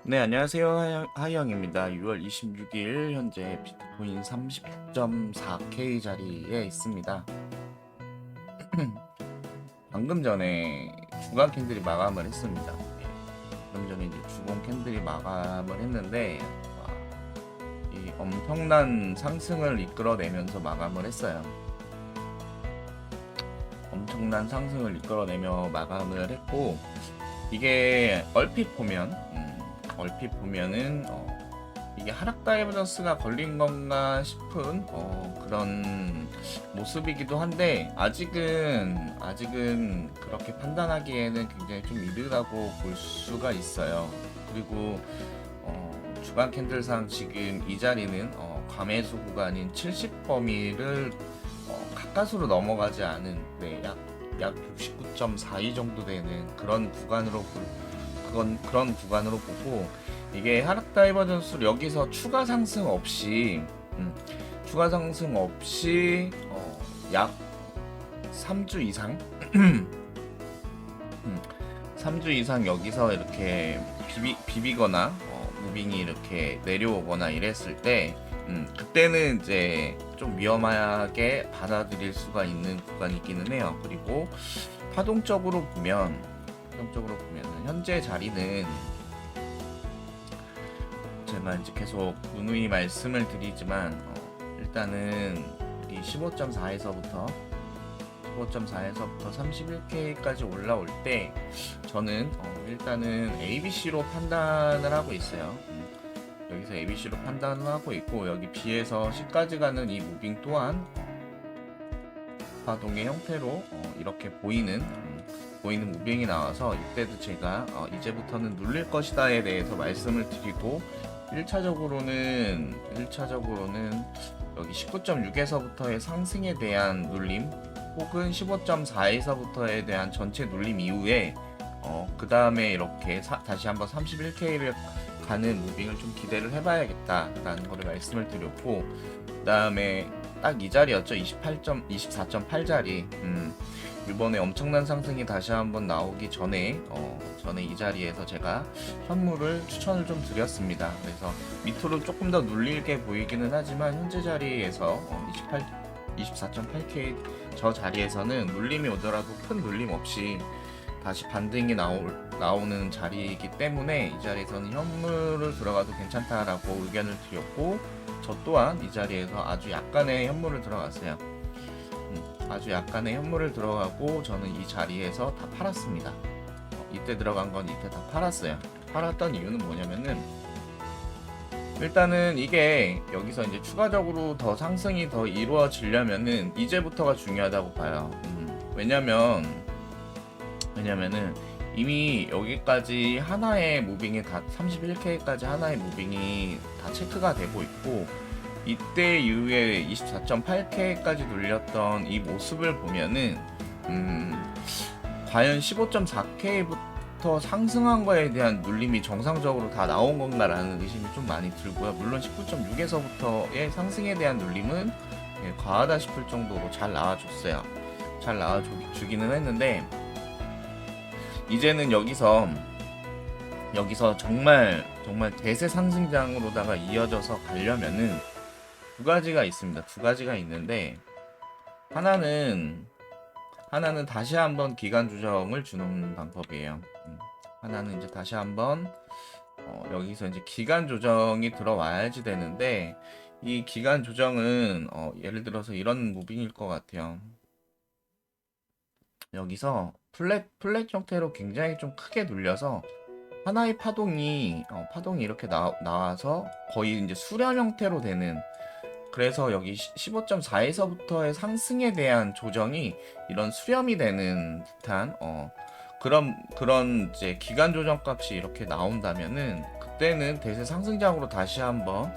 네, 안녕하세요. 하이영입니다. 6월 26일 현재 비트코인 30.4K 자리에 있습니다. 방금 전에 주간 캔들이 마감을 했습니다. 방금 전에 이제 주봉 캔들이 마감을 했는데 이 엄청난 상승을 이끌어내면서 마감을 했어요. 엄청난 상승을 이끌어내며 마감을 했고, 이게 얼핏 보면은 이게 하락 다이버전스가 걸린 건가 싶은 그런 모습이기도 한데, 아직은 그렇게 판단하기에는 굉장히 좀 이르다고 볼 수가 있어요. 그리고 주간 캔들상 지금 이 자리는 과매수 구간인 70 범위를 가까스로 넘어가지 않은, 약 69.42 정도 되는 그런 구간으로 보고, 이게 하락 다이버전스 여기서 추가 상승 없이 약 3주 이상 3주 이상 여기서 이렇게 비비거나 무빙이 이렇게 내려오거나 이랬을 때, 그때는 이제 좀 위험하게 받아들일 수가 있는 구간이기는 해요. 그리고 파동적으로 보면 현재 자리는 제가 이제 계속 누누이 말씀을 드리지만, 일단은 이 15.4에서부터 31K까지 올라올 때 저는 일단은 ABC로 판단을 하고 있어요. 여기서 ABC로 판단을 하고 있고, 여기 B에서 C까지 가는 이 무빙 또한 파동의 형태로 이렇게 보이는 무빙이 나와서, 이때도 제가 이제부터는 눌릴 것이다에 대해서 말씀을 드리고, 1차적으로는 여기 19.6에서부터의 상승에 대한 눌림, 혹은 15.4에서부터에 대한 전체 눌림 이후에 그 다음에 이렇게 다시 한번 31K를 가는 무빙을 좀 기대를 해봐야겠다라는 거를 말씀을 드렸고, 그 다음에 딱 이 자리였죠. 24.8 자리. 이번에 엄청난 상승이 다시 한번 나오기 전에 이 자리에서 제가 현물을 추천을 좀 드렸습니다. 그래서 밑으로 조금 더 눌리게 보이기는 하지만, 현재 자리에서 24.8K 저 자리에서는 눌림이 오더라도 큰 눌림 없이 다시 반등이 나오는 자리이기 때문에, 이 자리에서는 현물을 들어가도 괜찮다라고 의견을 드렸고, 저 또한 이 자리에서 아주 약간의 현물을 들어갔어요. 아주 약간의 현물을 들어가고, 저는 이 자리에서 다 팔았습니다. 이때 들어간 건 이때 다 팔았어요. 팔았던 이유는 뭐냐면은, 일단은 이게 여기서 이제 추가적으로 더 상승이 더 이루어지려면은 이제부터가 중요하다고 봐요. 왜냐면은 이미 여기까지 하나의 무빙이 다 31K까지 하나의 무빙이 다 체크가 되고 있고, 이때 이후에 24.8K까지 눌렸던 이 모습을 보면은 과연 15.4K부터 상승한 거에 대한 눌림이 정상적으로 다 나온 건가라는 의심이 좀 많이 들고요. 물론 19.6에서부터의 상승에 대한 눌림은 과하다 싶을 정도로 잘 나와줬어요. 잘 나와주기는 했는데, 이제는 여기서 정말 대세 상승장으로다가 이어져서 가려면은 두 가지가 있습니다. 두 가지가 있는데, 하나는 다시 한번 기간 조정을 주는 방법이에요. 하나는 이제 다시 한번 여기서 이제 기간 조정이 들어와야지 되는데, 이 기간 조정은 예를 들어서 이런 무빙일 것 같아요. 여기서 플랫 형태로 굉장히 좀 크게 눌려서 하나의 파동이 이렇게 나와서 거의 이제 수렴 형태로 되는, 그래서 여기 15.4에서부터의 상승에 대한 조정이 이런 수렴이 되는 듯한 그런 이제 기간 조정 값이 이렇게 나온다면은, 그때는 대세 상승장으로 다시 한번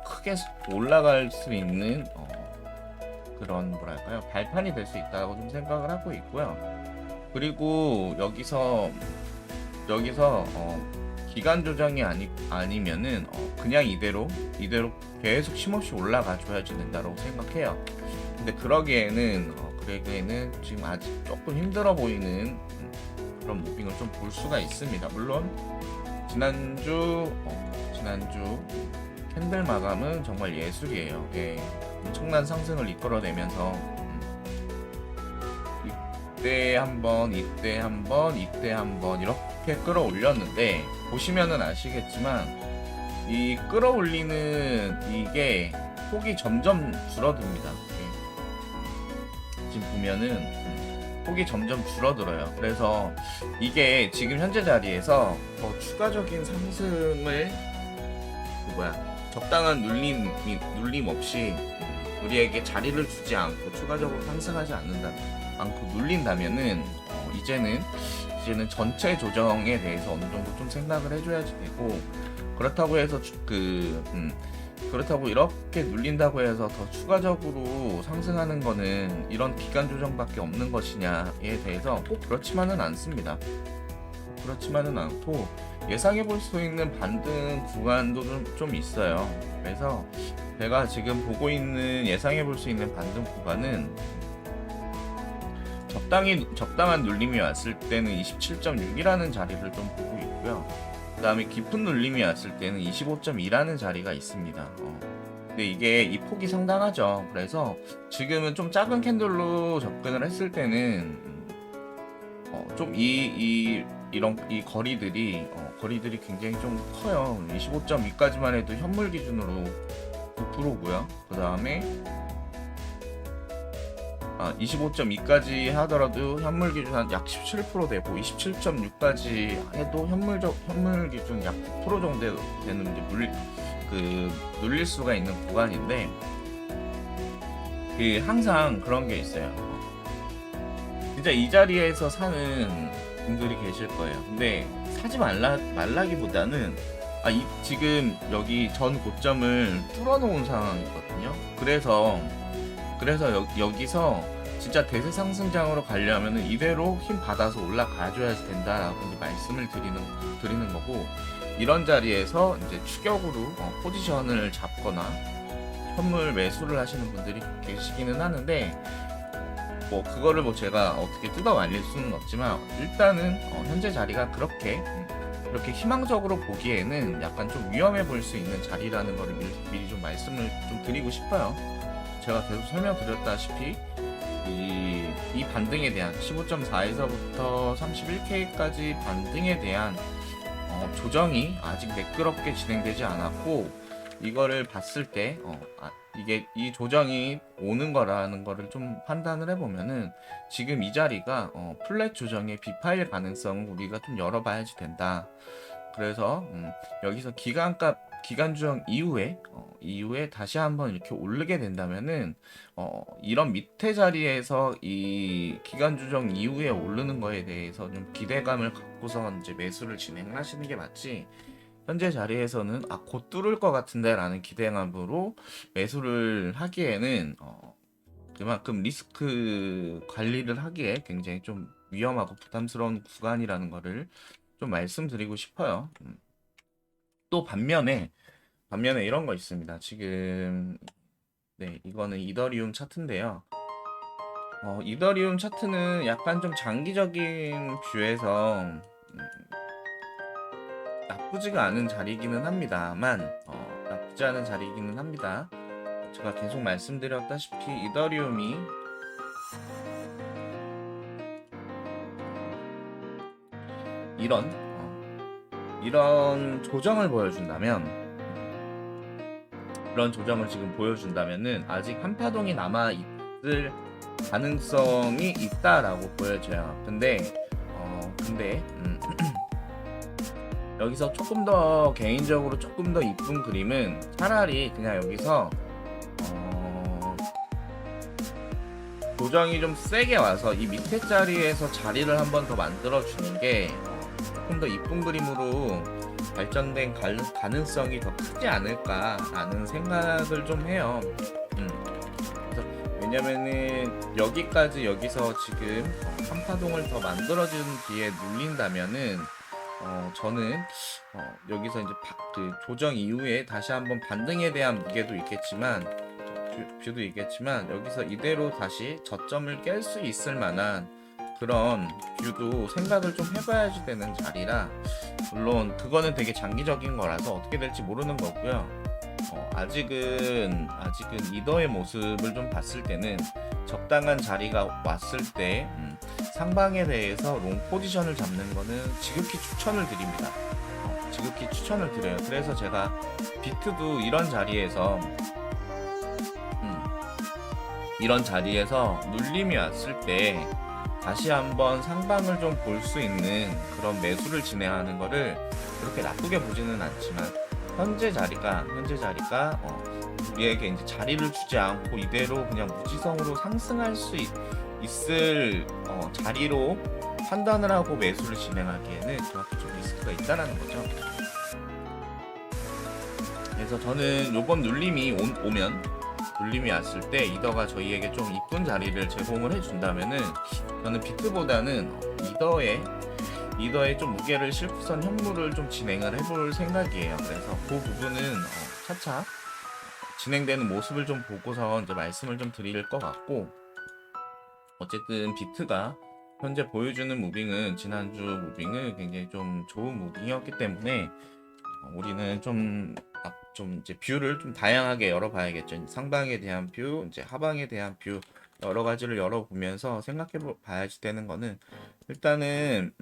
크게 올라갈 수 있는 그런 뭐랄까요, 발판이 될 수 있다고 좀 생각을 하고 있고요. 그리고 여기서 기간 조정이 아니면은 그냥 이대로 계속 쉼없이 올라가 줘야지 된다고 생각해요. 근데 그러기에는 지금 아직 조금 힘들어 보이는 그런 무빙을 좀 볼 수가 있습니다. 물론 지난주 캔들 마감은 정말 예술이에요. 예, 엄청난 상승을 이끌어내면서 이때 한번 이때 한번 이렇게 끌어올렸는데, 보시면은 아시겠지만 이 끌어올리는 이게 폭이 점점 줄어듭니다. 예. 지금 보면은 폭이 점점 줄어들어요. 그래서 이게 지금 현재 자리에서 더 추가적인 상승을 적당한 눌림 없이 우리에게 자리를 주지 않고 추가적으로 상승하지 않고 눌린다면은 이제는 전체 조정에 대해서 어느 정도 좀 생각을 해줘야지 되고, 그렇다고 해서 그렇다고 이렇게 눌린다고 해서 더 추가적으로 상승하는 거는 이런 기간 조정밖에 없는 것이냐에 대해서 꼭 그렇지만은 않습니다. 그렇지만은 않고 예상해 볼 수 있는 반등 구간도 좀 있어요. 그래서 제가 지금 보고 있는 예상해 볼 수 있는 반등 구간은 적당한 눌림이 왔을 때는 27.6이라는 자리를 좀 보고 있고요. 그 다음에 깊은 눌림이 왔을 때는 25.2라는 자리가 있습니다. 근데 이게 이 폭이 상당하죠. 그래서 지금은 좀 작은 캔들로 접근을 했을 때는 좀 이 거리들이 굉장히 좀 커요. 25.2까지만 해도 현물 기준으로 9%고요. 그 다음에 25.2까지 하더라도 현물 기준 한 약 17% 되고, 27.6까지 해도 현물 기준 약 9% 정도 되는 이제 눌릴 수가 있는 구간인데, 항상 그런 게 있어요. 진짜 이 자리에서 사는 분들이 계실 거예요. 근데 사지 말라기보다는 지금 여기 전 고점을 뚫어놓은 상황이거든요. 그래서 여기서 진짜 대세 상승장으로 가려면 이대로 힘 받아서 올라가줘야 된다라고 말씀을 드리는 거고, 이런 자리에서 이제 추격으로 포지션을 잡거나 현물 매수를 하시는 분들이 계시기는 하는데, 그거를 제가 어떻게 뜯어 말릴 수는 없지만, 일단은 현재 자리가 그렇게 희망적으로 보기에는 약간 좀 위험해 보일 수 있는 자리라는 거를 미리 좀 말씀을 좀 드리고 싶어요. 제가 계속 설명드렸다시피 이 반등에 대한 15.4에서부터 31K까지 반등에 대한 조정이 아직 매끄럽게 진행되지 않았고, 이거를 봤을 때 이게 이 조정이 오는 거라는 거를 좀 판단을 해보면은 지금 이 자리가 플랫 조정의 비파일 가능성을 우리가 좀 열어봐야지 된다. 그래서 여기서 기간 조정 이후에 다시 한번 이렇게 오르게 된다면은 이런 밑에 자리에서 이 기간 조정 이후에 오르는 거에 대해서 좀 기대감을 갖고서 이제 매수를 진행하시는 게 맞지, 현재 자리에서는 곧 뚫을 것 같은데 라는 기대감으로 매수를 하기에는 그만큼 리스크 관리를 하기에 굉장히 좀 위험하고 부담스러운 구간이라는 거를 좀 말씀드리고 싶어요. 또 반면에 이런 거 있습니다. 지금 이거는 이더리움 차트인데요. 이더리움 차트는 약간 좀 장기적인 뷰에서 나쁘지가 않은 자리이기는 합니다만, 제가 계속 말씀드렸다시피 이더리움이 이런 조정을 보여준다면은 아직 한파동이 남아 있을 가능성이 있다라고 보여져요. 근데 여기서 개인적으로 조금 더 이쁜 그림은 차라리 그냥 여기서 조정이 좀 세게 와서 이 밑에 자리에서 자리를 한번 더 만들어 주는 게 조금 더 이쁜 그림으로 발전된 가능성이 더 크지 않을까라는 생각을 좀 해요. 왜냐면은 여기서 지금 한파동을 더 만들어준 뒤에 눌린다면은 저는 여기서 이제 그 조정 이후에 다시 한번 반등에 대한 무게도 있겠지만, 뷰도 있겠지만, 여기서 이대로 다시 저점을 깰 수 있을 만한 그런 뷰도 생각을 좀 해봐야지 되는 자리라, 물론 그거는 되게 장기적인 거라서 어떻게 될지 모르는 거고요. 아직은 리더의 모습을 좀 봤을 때는 적당한 자리가 왔을 때 상방에 대해서 롱 포지션을 잡는 거는 지극히 추천을 드립니다. 지극히 추천을 드려요. 그래서 제가 비트도 이런 자리에서 눌림이 왔을 때 다시 한번 상방을 좀 볼 수 있는 그런 매수를 진행하는 거를 그렇게 나쁘게 보지는 않지만, 현재 자리가 우리에게 이제 자리를 주지 않고 이대로 그냥 무지성으로 상승할 수 있을 자리로 판단을 하고 매수를 진행하기에는 그만큼 좀 리스크가 있다라는 거죠. 그래서 저는 요번 눌림이 눌림이 왔을 때 이더가 저희에게 좀 이쁜 자리를 제공을 해준다면은, 저는 비트보다는 이더에 좀 무게를 싣고선 현물을 좀 진행을 해볼 생각이에요. 그래서 그 부분은 차차 진행되는 모습을 좀 보고서 이제 말씀을 좀 드릴 것 같고, 어쨌든 비트가 현재 보여주는 무빙은 지난주 무빙은 굉장히 좀 좋은 무빙이었기 때문에 우리는 좀 이제 뷰를 좀 다양하게 열어봐야겠죠. 상방에 대한 뷰, 이제 하방에 대한 뷰, 여러 가지를 열어보면서 생각해 봐야지 되는 거는, 일단은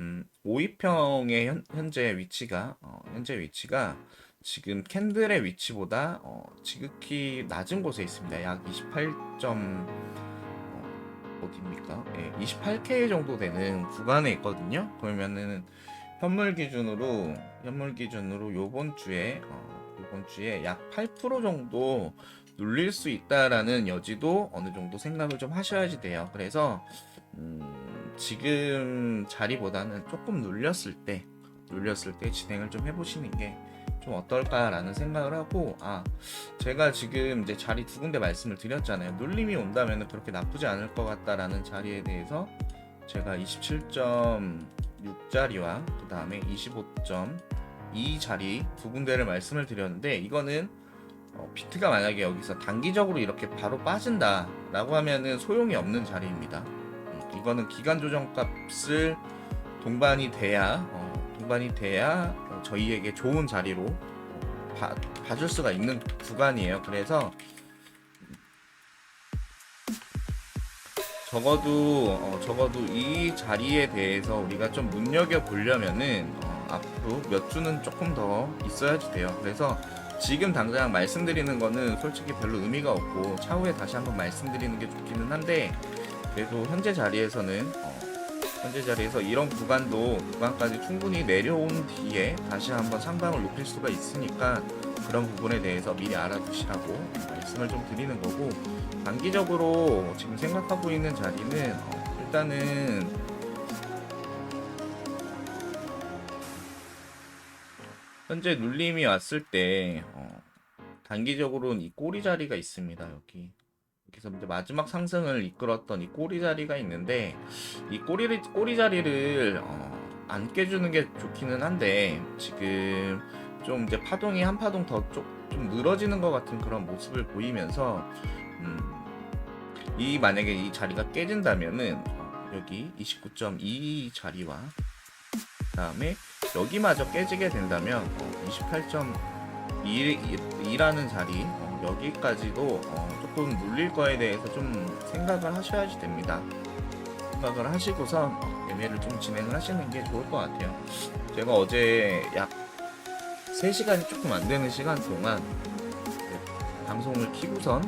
5위평의 현재 위치가 지금 캔들의 위치보다 지극히 낮은 곳에 있습니다. 약 28점 어디입니까? 예, 28K 정도 되는 구간에 있거든요. 그러면은 현물 기준으로 요번 주에 약 8% 정도 눌릴 수 있다라는 여지도 어느 정도 생각을 좀 하셔야지 돼요. 그래서 지금 자리보다는 조금 눌렸을 때 진행을 좀 해보시는 게 좀 어떨까라는 생각을 하고, 제가 지금 이제 자리 두 군데 말씀을 드렸잖아요. 눌림이 온다면 그렇게 나쁘지 않을 것 같다라는 자리에 대해서 제가 27.6자리와 그 다음에 25.2 자리 두 군데를 말씀을 드렸는데, 이거는 비트가 만약에 여기서 단기적으로 이렇게 바로 빠진다라고 하면은 소용이 없는 자리입니다. 이거는 기간 조정 값을 동반이 돼야 저희에게 좋은 자리로 봐줄 수가 있는 구간이에요. 그래서 적어도 이 자리에 대해서 우리가 좀 눈여겨 보려면은 앞으로 몇 주는 조금 더 있어야지 돼요. 그래서 지금 당장 말씀드리는 거는 솔직히 별로 의미가 없고 차후에 다시 한번 말씀드리는 게 좋기는 한데, 그래도 현재 자리에서 이런 구간까지 충분히 내려온 뒤에 다시 한번 상방을 높일 수가 있으니까 그런 부분에 대해서 미리 알아두시라고 말씀을 좀 드리는 거고, 단기적으로 지금 생각하고 있는 자리는 일단은 현재 눌림이 왔을 때 단기적으로는 이 꼬리 자리가 있습니다. 여기서 이제 마지막 상승을 이끌었던 이 꼬리 자리가 있는데, 이 꼬리 자리를 안 깨주는 게 좋기는 한데, 지금 좀 이제 파동이 한 파동 더 좀 늘어지는 것 같은 그런 모습을 보이면서, 만약에 이 자리가 깨진다면은 여기 29.2 자리와 그 다음에 여기마저 깨지게 된다면 28.2라는 자리, 여기까지도 조금 눌릴 거에 대해서 좀 생각을 하셔야지 됩니다. 생각을 하시고서 매매를 좀 진행을 하시는 게 좋을 것 같아요. 제가 어제 약 3시간이 조금 안 되는 시간 동안 방송을 키고선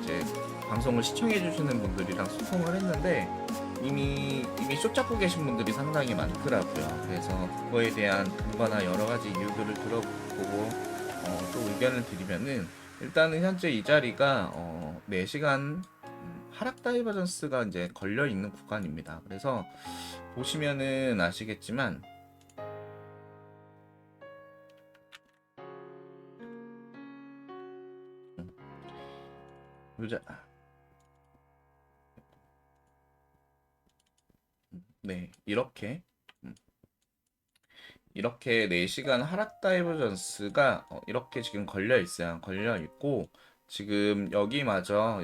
이제 방송을 시청해 주시는 분들이랑 소통을 했는데, 이미 쇼 잡고 계신 분들이 상당히 많더라고요. 그래서 그거에 대한 근거나 여러 가지 이유들을 들어보고 또 의견을 드리면은, 일단은 현재 이 자리가 4시간 하락 다이버전스가 이제 걸려 있는 구간입니다. 그래서 보시면은 아시겠지만 보자. 네, 이렇게 4시간 하락 다이버전스가 이렇게 지금 걸려 있고, 지금 여기마저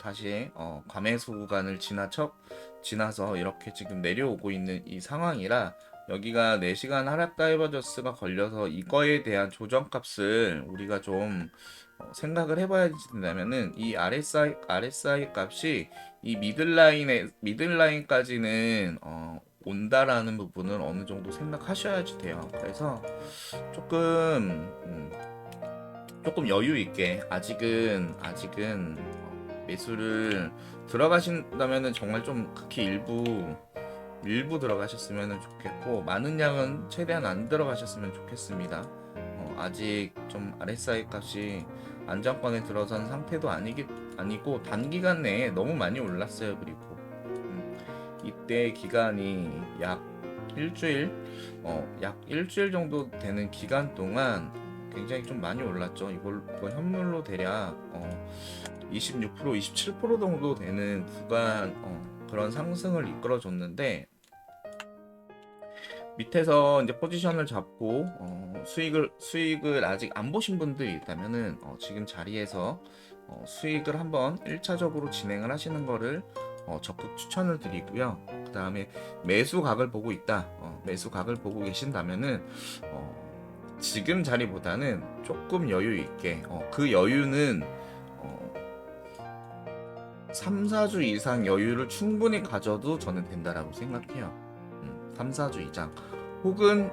다시 과매수 구간을 지나서 이렇게 지금 내려오고 있는 이 상황이라 여기가 4시간 하락 다이버저스가 걸려서 이거에 대한 조정값을 우리가 좀 생각을 해봐야 된다면은 이 RSI 값이 이 미들라인까지는 온다라는 부분을 어느 정도 생각하셔야지 돼요. 그래서 조금 조금 여유 있게 아직은 매수를 들어가신다면은 정말 좀 극히 일부 들어가셨으면 좋겠고 많은 양은 최대한 안 들어가셨으면 좋겠습니다. 아직 좀 RSI 값이 안정권에 들어선 상태도 아니고 단기간 내에 너무 많이 올랐어요. 그리고 이때 기간이 약 일주일 정도 되는 기간 동안 굉장히 좀 많이 올랐죠. 이거 현물로 대략 26%, 27% 정도 되는 구간 그런 상승을 이끌어줬는데 밑에서 이제 포지션을 잡고 수익을 아직 안 보신 분들이 있다면은 지금 자리에서 수익을 한번 1차적으로 진행을 하시는 거를 적극 추천을 드리고요. 그 다음에 매수각을 보고 있다. 매수각을 보고 계신다면은 지금 자리보다는 조금 여유 있게 그 여유는 3, 4주 이상 여유를 충분히 가져도 저는 된다라고 생각해요. 3, 4주 이상 혹은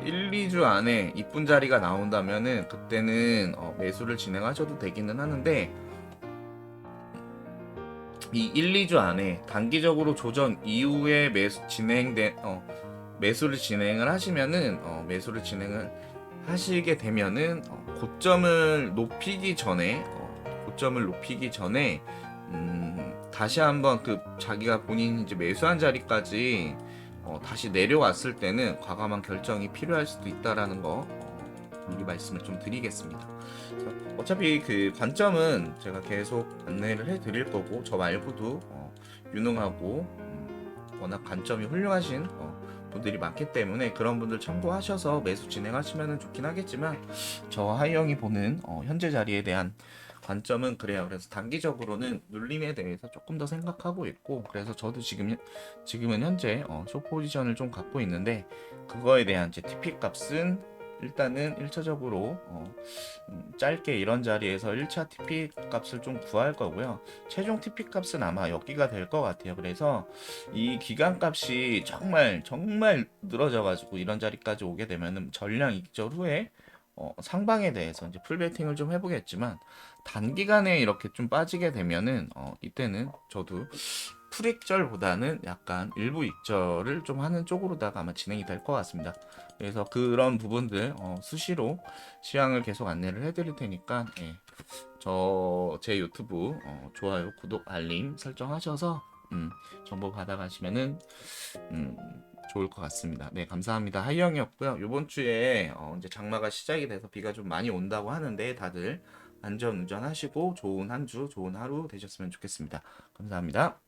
1, 2주 안에 이쁜 자리가 나온다면은 그때는 매수를 진행하셔도 되기는 하는데 이 1, 2주 안에 단기적으로 조정 이후에 매수를 진행을 하시면은 매수를 진행을 하시게 되면은 고점을 높이기 전에 다시 한번 그 자기가 본인이 이제 매수한 자리까지 다시 내려왔을 때는 과감한 결정이 필요할 수도 있다라는 거 미리 말씀을 좀 드리겠습니다. 어차피 그 관점은 제가 계속 안내를 해드릴 거고 저 말고도 유능하고 워낙 관점이 훌륭하신 분들이 많기 때문에 그런 분들 참고하셔서 매수 진행하시면 좋긴 하겠지만 저 하이영이 보는 현재 자리에 대한 관점은 그래요. 그래서 단기적으로는 눌림에 대해서 조금 더 생각하고 있고 그래서 저도 지금은 현재 숏 포지션을 좀 갖고 있는데 그거에 대한 제 TP 값은 일단은 1차적으로 짧게 이런 자리에서 1차 TP 값을 좀 구할 거고요. 최종 TP 값은 아마 여기가 될 것 같아요. 그래서 이 기간 값이 정말 늘어져 가지고 이런 자리까지 오게 되면은 전량 익절 후에 상방에 대해서 이제 풀베팅을 좀 해보겠지만 단기간에 이렇게 좀 빠지게 되면은 이때는 저도 풀익절보다는 약간 일부 익절을 좀 하는 쪽으로다가 아마 진행이 될 것 같습니다. 그래서 그런 부분들 수시로 시황을 계속 안내를 해드릴 테니까 제 유튜브 좋아요, 구독, 알림 설정하셔서 정보 받아가시면은 좋을 것 같습니다. 네, 감사합니다. 하이영이었고요. 이번 주에 이제 장마가 시작이 돼서 비가 좀 많이 온다고 하는데 다들 안전 운전하시고 좋은 한 주, 좋은 하루 되셨으면 좋겠습니다. 감사합니다.